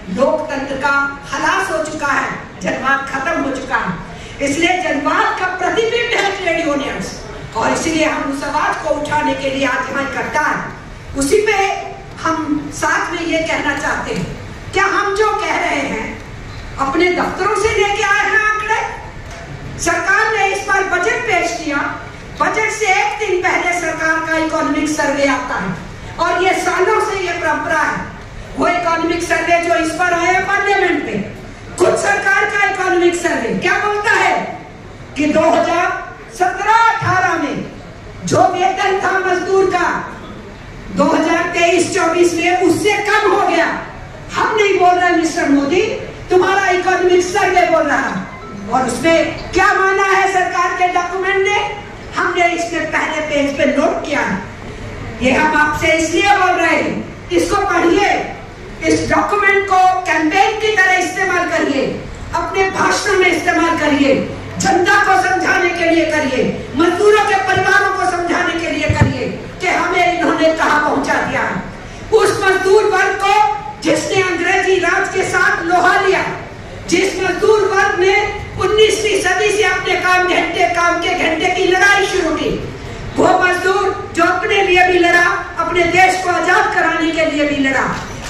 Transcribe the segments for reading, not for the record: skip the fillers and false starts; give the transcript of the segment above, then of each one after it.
लोकतंत्र का खलास हो चुका है, जनवाद खत्म हो चुका है। इसलिए जनवाद का प्रतिबिंब है ट्रेड यूनियंस, और इसलिए हम उस आवाज को उठाने के लिए आज यहाँ इकट्ठा है। उसी पे हम साथ में ये कहना चाहते हैं, क्या हम जो कह रहे हैं अपने दफ्तरों से लेके आए हैं आंकड़े? सरकार ने इस बार बजट पेश किया, बजट से एक दिन पहले सरकार का इकोनॉमिक सर्वे आता है, और ये सालों से ये परंपरा है। वो इकोनॉमिक सर्वे जो इस बार आया पार्लियामेंट में, खुद सरकार का इकोनॉमिक सर्वे क्या बोलता है कि 2017-18 में जो वेतन था मजदूर का 2023-24 में उससे कम हो गया। हम नहीं बोल रहे मिस्टर मोदी, तुम्हारा इकोनॉमिक सर्वे बोल रहा है। और उसमें क्या माना है सरकार के डॉक्यूमेंट ने, हमने इसमें पहले पेज पे नोट किया है। ये हम आपसे इसलिए बोल रहे हैं, इसको पढ़िए, इस डॉक्यूमेंट को कैंपेन की तरह इस्तेमाल करिए, अपने भाषण में इस्तेमाल करिए, जनता को समझाने के लिए करिए, मजदूरों के परिवारों को समझाने के लिए करिए कि हमें इन्होंने कहां पहुंचा दिया है। उस मजदूर वर्ग को जिसने अंग्रेजी राज के साथ लोहा लिया, जिस मजदूर वर्ग ने 19वीं सदी से अपने काम के घंटे की लड़ाई शुरू की, वो मजदूर जो अपने लिए भी लड़ा, अपने देश को आजाद कराने के लिए भी लड़ा,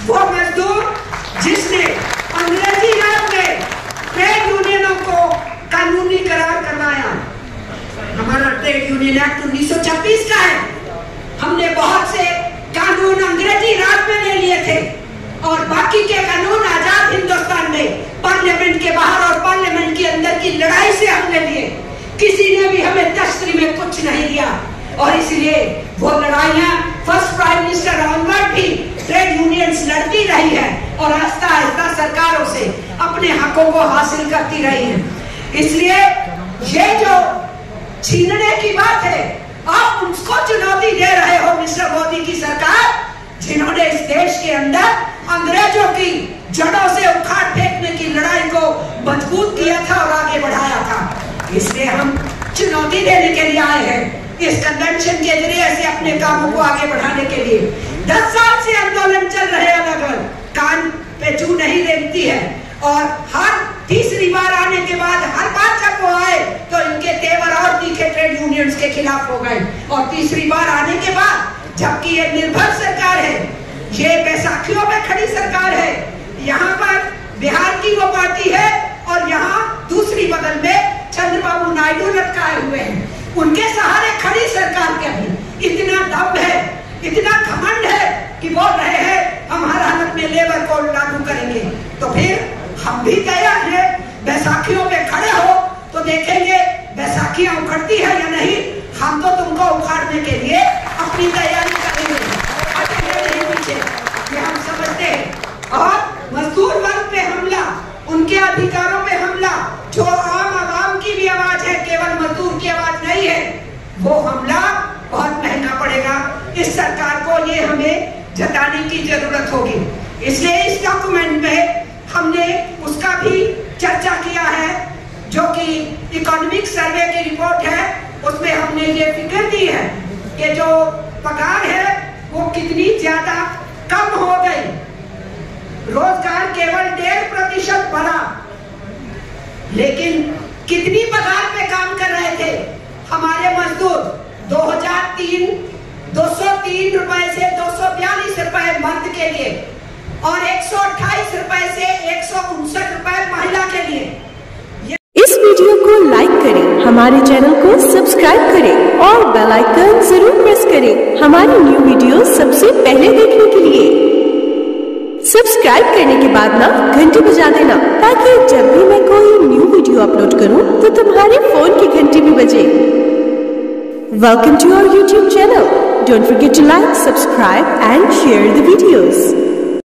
वो मजदूर जिसने अंग्रेजी राज में ट्रेड यूनियनों को कानूनी करार करवाया। हमारा ट्रेड यूनियन एक्ट 1926 का है। हमने बहुत से कानून अंग्रेजी राज में ले लिए थे, और बाकी के कानून आजाद हिंदुस्तान में पार्लियामेंट के बाहर और पार्लियामेंट के अंदर की लड़ाई से हमने लिए। किसी ने भी हमें तश्तरी में कुछ नहीं दिया, और इसलिए वो लड़ाइयां फर्स्ट प्राइम मिनिस्टर ऑनवर्ड भी ट्रेड यूनियंस लड़ती रही है, और आहिस्ता आहिस्ता सरकारों से अपने हकों को हासिल करती रही है। इसलिए ये जो छीनने की बात है, आप उसको चुनौती दे रहे हो मिस्टर मोदी की सरकार, जिन्होंने इस देश के अंदर अंग्रेजों की जड़ों से उखाड़ फेंकने की लड़ाई को मजबूत किया था और आगे बढ़ाया था। इसलिए हम चुनौती देने के लिए आए हैं, इस कन्वेंशन के जरिए से अपने कामों को आगे बढ़ाने के लिए। 10 साल से आंदोलन चल रहे अलग अलग, कान पे जू नहीं रेंगती है, और हर तीसरी बार आने के बाद हर बार जब वो आए तो इनके तेवर और तीखे ट्रेड यूनियंस के खिलाफ हो गए, और तीसरी बार आने के बाद जबकि ये निर्भर सरकार है, ये बैसाखियों में खड़ी सरकार है, यहाँ पर बिहार की वो पार्टी है और यहाँ दूसरी बगल में चंद्रबाबू नायडू लटकाए हुए हैं, उनके सहारे खड़ी सरकार के अभी इतना दम है, इतना घमंड है कि बोल रहे हैं हम हर हालत में लेबर कोड लागू करेंगे। तो फिर हम भी तैयार हैं, बैसाखियों पे खड़े हो तो देखेंगे बैसाखियां उखड़ती है या नहीं। हम तो तुमको उखाड़ने के लिए अपनी तैयारी करेंगे, हटेंगे नहीं पीछे, ये हम समझते हैं। और मजदूर वर्ग पे हमला, उनके अधिकारों पे हमला, जो आम आवाम की भी आवाज है, केवल मजदूर की आवाज नहीं है, वो हमला बहुत महंगा पड़ेगा। इस सरकार को ये हमें जताने की जरूरत होगी। इसलिए इस डॉक्यूमेंट में हमने उसका भी चर्चा किया है, जो कि इकोनॉमिक सर्वे की रिपोर्ट है, उसमें हमने ये फिगर दी है कि जो पगार है वो कितनी ज्यादा कम हो गई। रोजगार केवल 1.5% बढ़ा, लेकिन कितनी पगार पे काम कर रहे थे हमारे मजदूर? 2003 203 रुपए से 242 रुपए मर्द के लिए, और 128 रुपए से 159 रुपए महिला के लिए। इस वीडियो को लाइक करें, हमारे चैनल को सब्सक्राइब करें और बेल आइकन जरूर प्रेस करें हमारी न्यू वीडियो सबसे पहले देखने के लिए। सब्सक्राइब करने के बाद ना घंटी बजा देना, ताकि जब भी मैं कोई न्यू वीडियो अपलोड करूं तो तुम्हारे फोन की घंटी भी बजे। Welcome to our YouTube channel. Don't forget to like, subscribe and share the videos.